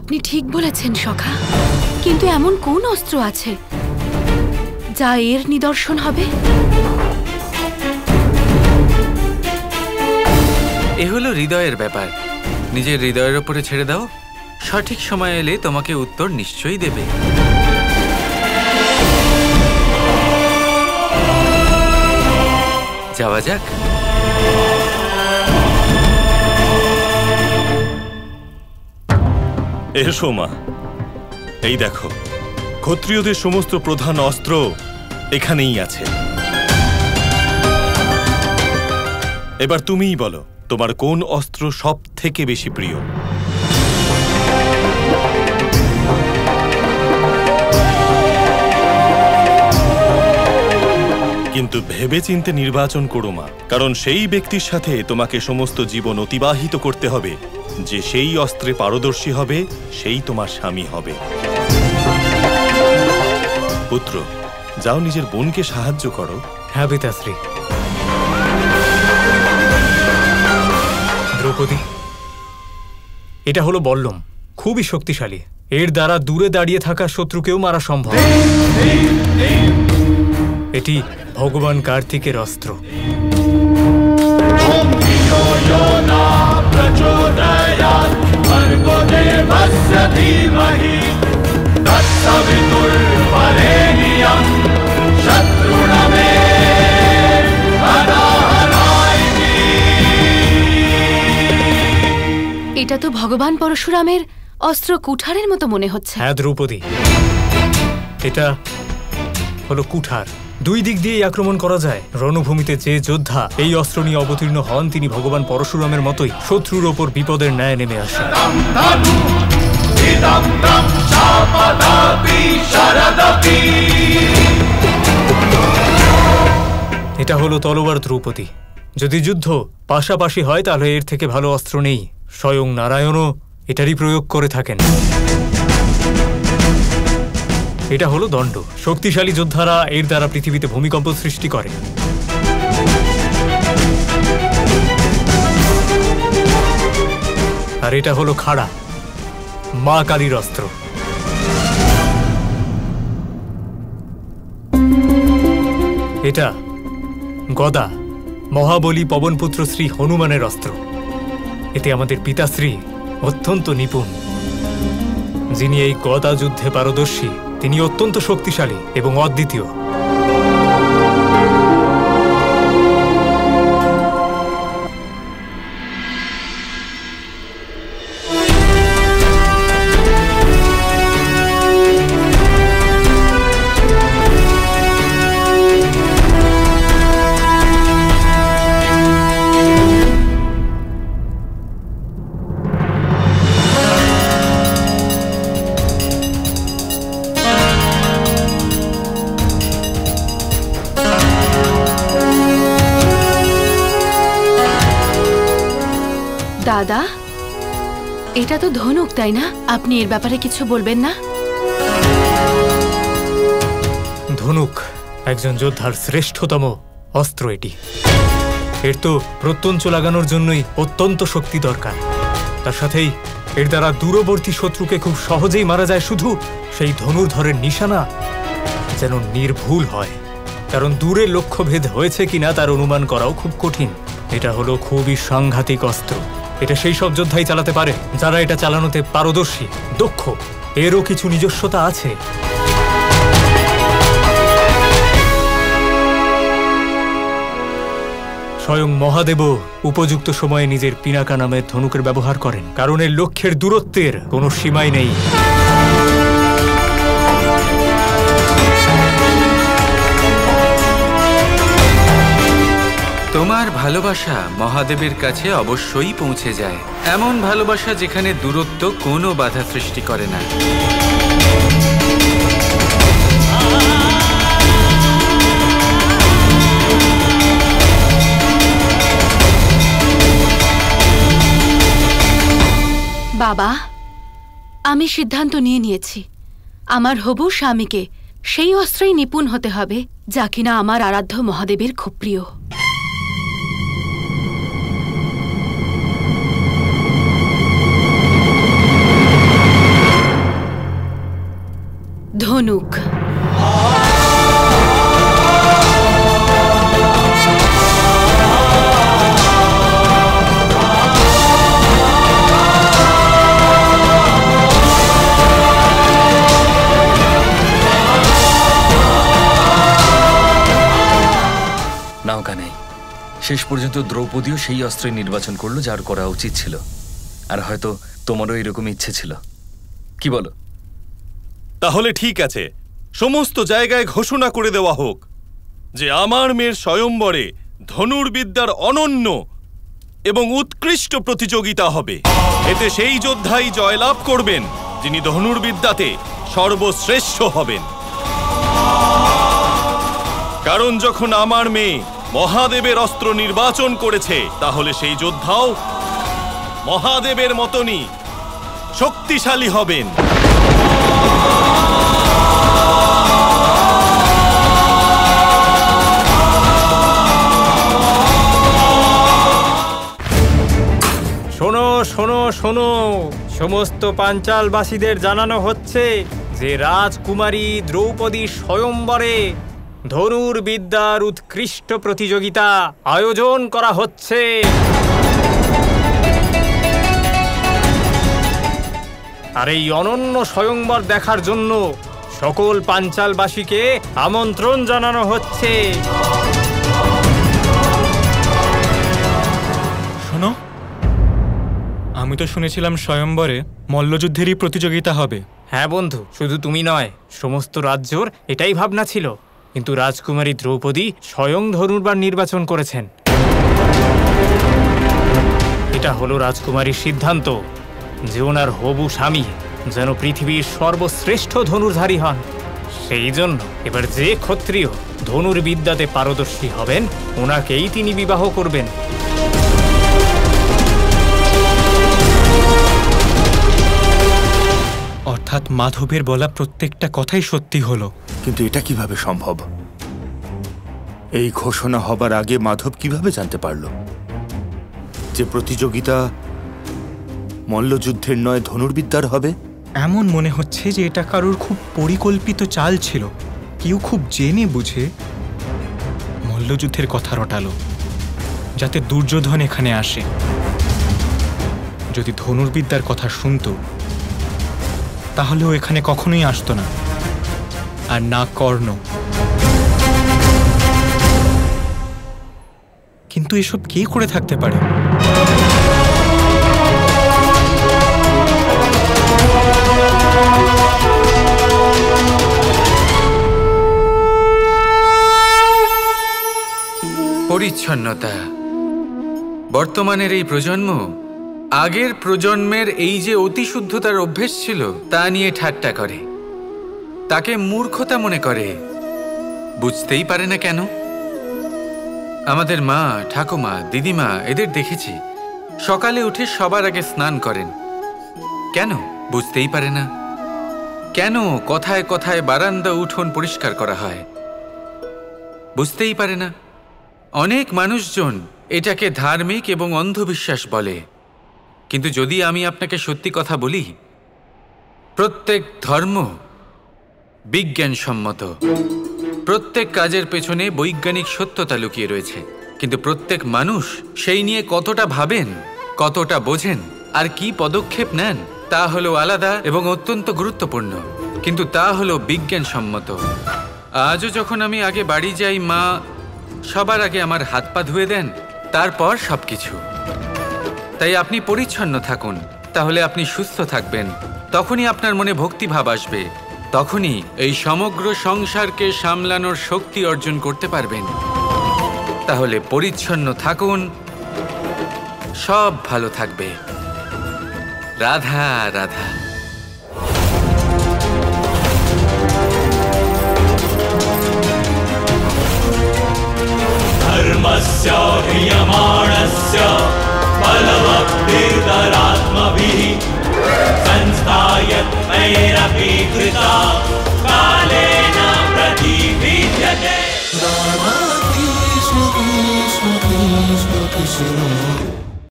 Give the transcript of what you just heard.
আপনি ঠিক বলেছেন সখা, কিন্তু এমন কোন অস্ত্র আছে যা এর নিদর্শন হবে? এ হলো হৃদয়ের ব্যাপার। নিজের হৃদয়ের ওপরে ছেড়ে দাও, সঠিক সময় এলে তোমাকে উত্তর নিশ্চয়ই দেবে। যাওয়া যাক। এসো মা, এই দেখো ক্ষত্রিয়দের সমস্ত প্রধান অস্ত্র এখানেই আছে। এবার তুমিই বলো, তোমার কোন অস্ত্র সব থেকে বেশি প্রিয়? কিন্তু ভেবেচিন্তে নির্বাচন করো মা, কারণ সেই ব্যক্তির সাথে তোমাকে সমস্ত জীবন অতিবাহিত করতে হবে যে সেই অস্ত্রে পারদর্শী হবে, সেই তোমার স্বামী হবে। পুত্র, যাও নিজের বোনকে সাহায্য করো। হ্যাঁ পিতাশ্রী। দ্রৌপদী, এটা হলো বল্লম, খুবই শক্তিশালী। এর দ্বারা দূরে দাঁড়িয়ে থাকা শত্রুকেও মারা সম্ভব। এটি ভগবান কার্তিকের অস্ত্র। এটা তো ভগবান পরশুরামের অস্ত্র কুঠারের মতো মনে হচ্ছে। হ্যাঁ দ্রৌপদী, এটা হলো কুঠার। দুই দিক দিয়েই আক্রমণ করা যায়। রণভূমিতে যে যোদ্ধা এই অস্ত্র নিয়ে অবতীর্ণ হন তিনি ভগবান পরশুরামের মতোই শত্রুর ওপর বিপদের ন্যায় নেমে আসেন। এটা হলো তলোয়ার দ্রৌপদী। যদি যুদ্ধ পাশাপাশি হয় তাহলে এর থেকে ভালো অস্ত্র নেই। স্বয়ং নারায়ণও এটারই প্রয়োগ করে থাকেন। এটা হলো দণ্ড। শক্তিশালী যোদ্ধারা এর দ্বারা পৃথিবীতে ভূমিকম্প সৃষ্টি করে। আর এটা হলো খাড়া, মা কালীর অস্ত্র। এটা গদা, মহাবলী পবনপুত্র শ্রী হনুমানের অস্ত্র। এতে আমাদের পিতাশ্রী অত্যন্ত নিপুণ। যিনি এই গদা যুদ্ধে পারদর্শী তিনি অত্যন্ত শক্তিশালী এবং অদ্বিতীয়। দাদা, এটা তো ধনুক, তাই না? আপনি এর ব্যাপারে কিছু বলবেন না? ধনুক একজন যোদ্ধার শ্রেষ্ঠতম অস্ত্র। এটি এর তো প্রত্যঞ্চ লাগানোর জন্যই অত্যন্ত শক্তি দরকার। তার সাথেই এর দ্বারা দূরবর্তী শত্রুকে খুব সহজেই মারা যায়। শুধু সেই ধনুর্ধরের নিশানা যেন নির্ভুল হয়, কারণ দূরে লক্ষ্যভেদ হয়েছে কিনা তার অনুমান করাও খুব কঠিন। এটা হলো খুবই সাংঘাতিক অস্ত্র। এটা সেই সব যোদ্ধাই চালাতে পারে যারা এটা চালানোতে পারদর্শী, দক্ষ। এরও কিছু নিজস্বতা আছে। স্বয়ং মহাদেবও উপযুক্ত সময়ে নিজের পিনাকা নামের ধনুকের ব্যবহার করেন, কারণ এর লক্ষ্যের দূরত্বের কোনো সীমাই নেই। তোমার ভালোবাসা মহাদেবের কাছে অবশ্যই পৌঁছে যায়। এমন ভালোবাসা যেখানে দূরত্ব কোনো বাধা সৃষ্টি করে না। বাবা, আমি সিদ্ধান্ত নিয়েছি। আমার হবু স্বামীকে সেই অস্ত্রেই নিপুণ হতে হবে যা কিনা আমার আরাধ্য মহাদেবের খুব প্রিয়। ধনুক। নাও কানাই, শেষ পর্যন্ত দ্রৌপদীও সেই অস্ত্রই নির্বাচন করলো যার করা উচিত ছিল। আর হয়তো তোমারও এরকম ইচ্ছে ছিল, কি বলো? তাহলে ঠিক আছে, সমস্ত জায়গায় ঘোষণা করে দেওয়া হোক যে আমার মেয়ের স্বয়ম্বরে ধনুর্বিদ্যার অনন্য এবং উৎকৃষ্ট প্রতিযোগিতা হবে। এতে সেই যোদ্ধাই জয়লাভ করবেন যিনি ধনুর্বিদ্যাতে সর্বশ্রেষ্ঠ হবেন। কারণ যখন আমার মেয়ে মহাদেবের অস্ত্র নির্বাচন করেছে, তাহলে সেই যোদ্ধাও মহাদেবের মতনই শক্তিশালী হবেন। শোনো শোনো শোনো, সমস্ত পাঞ্চালবাসীদের জানানো হচ্ছে যে রাজকুমারী দ্রৌপদী স্বয়ম্বরে ধনুর্বিদ্যার উৎকৃষ্ট প্রতিযোগিতা আয়োজন করা হচ্ছে। আর এই অনন্য স্বয়ম্বর দেখার জন্য সকল পাঞ্চালবাসীকে আমন্ত্রণ জানানো হচ্ছে। শোনো, আমি তো শুনেছিলাম স্বয়ম্বরে মল্লযুদ্ধেরই প্রতিযোগিতা হবে। হ্যাঁ বন্ধু, শুধু তুমি নয়, সমস্ত রাজ্যর এটাই ভাবনা ছিল। কিন্তু রাজকুমারী দ্রৌপদী স্বয়ং ধনুর্বার নির্বাচন করেছেন। এটা হলো রাজকুমারীর সিদ্ধান্ত যে ওনার হবু স্বামী যেন পৃথিবীর সর্বশ্রেষ্ঠ ধনুর্ধারী হন। সেই জন্য এবার যে ক্ষত্রিয় ধনুর্বিদ্যাতে পারদর্শী হবেন ওনাকেই তিনি বিবাহ করবেন। অর্থাৎ মাধবের বলা প্রত্যেকটা কথাই সত্যি হলো। কিন্তু এটা কিভাবে সম্ভব? এই ঘোষণা হবার আগে মাধব কিভাবে জানতে পারল যে প্রতিযোগিতা মল্লযুদ্ধের নয় ধনুর্বিদ্যার হবে? এমন মনে হচ্ছে যে এটা কারোর খুব পরিকল্পিত চাল ছিল। কেউ খুব জেনে বুঝে মল্লযুদ্ধের কথা রটালো যাতে দুর্যোধন এখানে আসে। যদি ধনুর্বিদ্যার কথা শুনতো তাহলে ও এখানে কখনোই আসতো না, আর না কর্ণ। কিন্তু এসব কে করে থাকতে পারে? পরিচ্ছন্নতা। বর্তমানের এই প্রজন্ম আগের প্রজন্মের এই যে অতিশুদ্ধতার অভ্যেস ছিল তা নিয়ে ঠাট্টা করে, তাকে মূর্খতা মনে করে। বুঝতেই পারে না কেন। আমাদের মা, ঠাকুমা, দিদিমা এদের দেখেছি সকালে উঠে সবার আগে স্নান করেন। কেন? বুঝতেই পারে না। কেন কথায় কথায় বারান্দা উঠোন পরিষ্কার করা হয়? বুঝতেই পারে না। অনেক মানুষজন এটাকে ধার্মিক এবং অন্ধবিশ্বাস বলে। কিন্তু যদি আমি আপনাকে সত্যি কথা বলি, প্রত্যেক ধর্ম বিজ্ঞানসম্মত। প্রত্যেক কাজের পেছনে বৈজ্ঞানিক সত্যতা লুকিয়ে রয়েছে। কিন্তু প্রত্যেক মানুষ সেই নিয়ে কতটা ভাবেন, কতটা বোঝেন আর কি পদক্ষেপ নেন তা হলো আলাদা এবং অত্যন্ত গুরুত্বপূর্ণ। কিন্তু তা হলো বিজ্ঞানসম্মত। আজও যখন আমি আগে বাড়ি যাই, মা সবার আগে আমার হাত পা ধুয়ে দেন, তারপর সবকিছু। তাই আপনি পরিচ্ছন্ন থাকুন, তাহলে আপনি সুস্থ থাকবেন। তখনই আপনার মনে ভক্তিভাব আসবে, তখনই এই সমগ্র সংসারকে সামলানোর শক্তি অর্জন করতে পারবেন। তাহলে পরিচ্ছন্ন থাকুন, সব ভালো থাকবে। রাধা রাধা। धर्मस्य ह्रियमाणस्य बलवद्भिर्दरात्मभिः संस्थायत्मैरपि कृता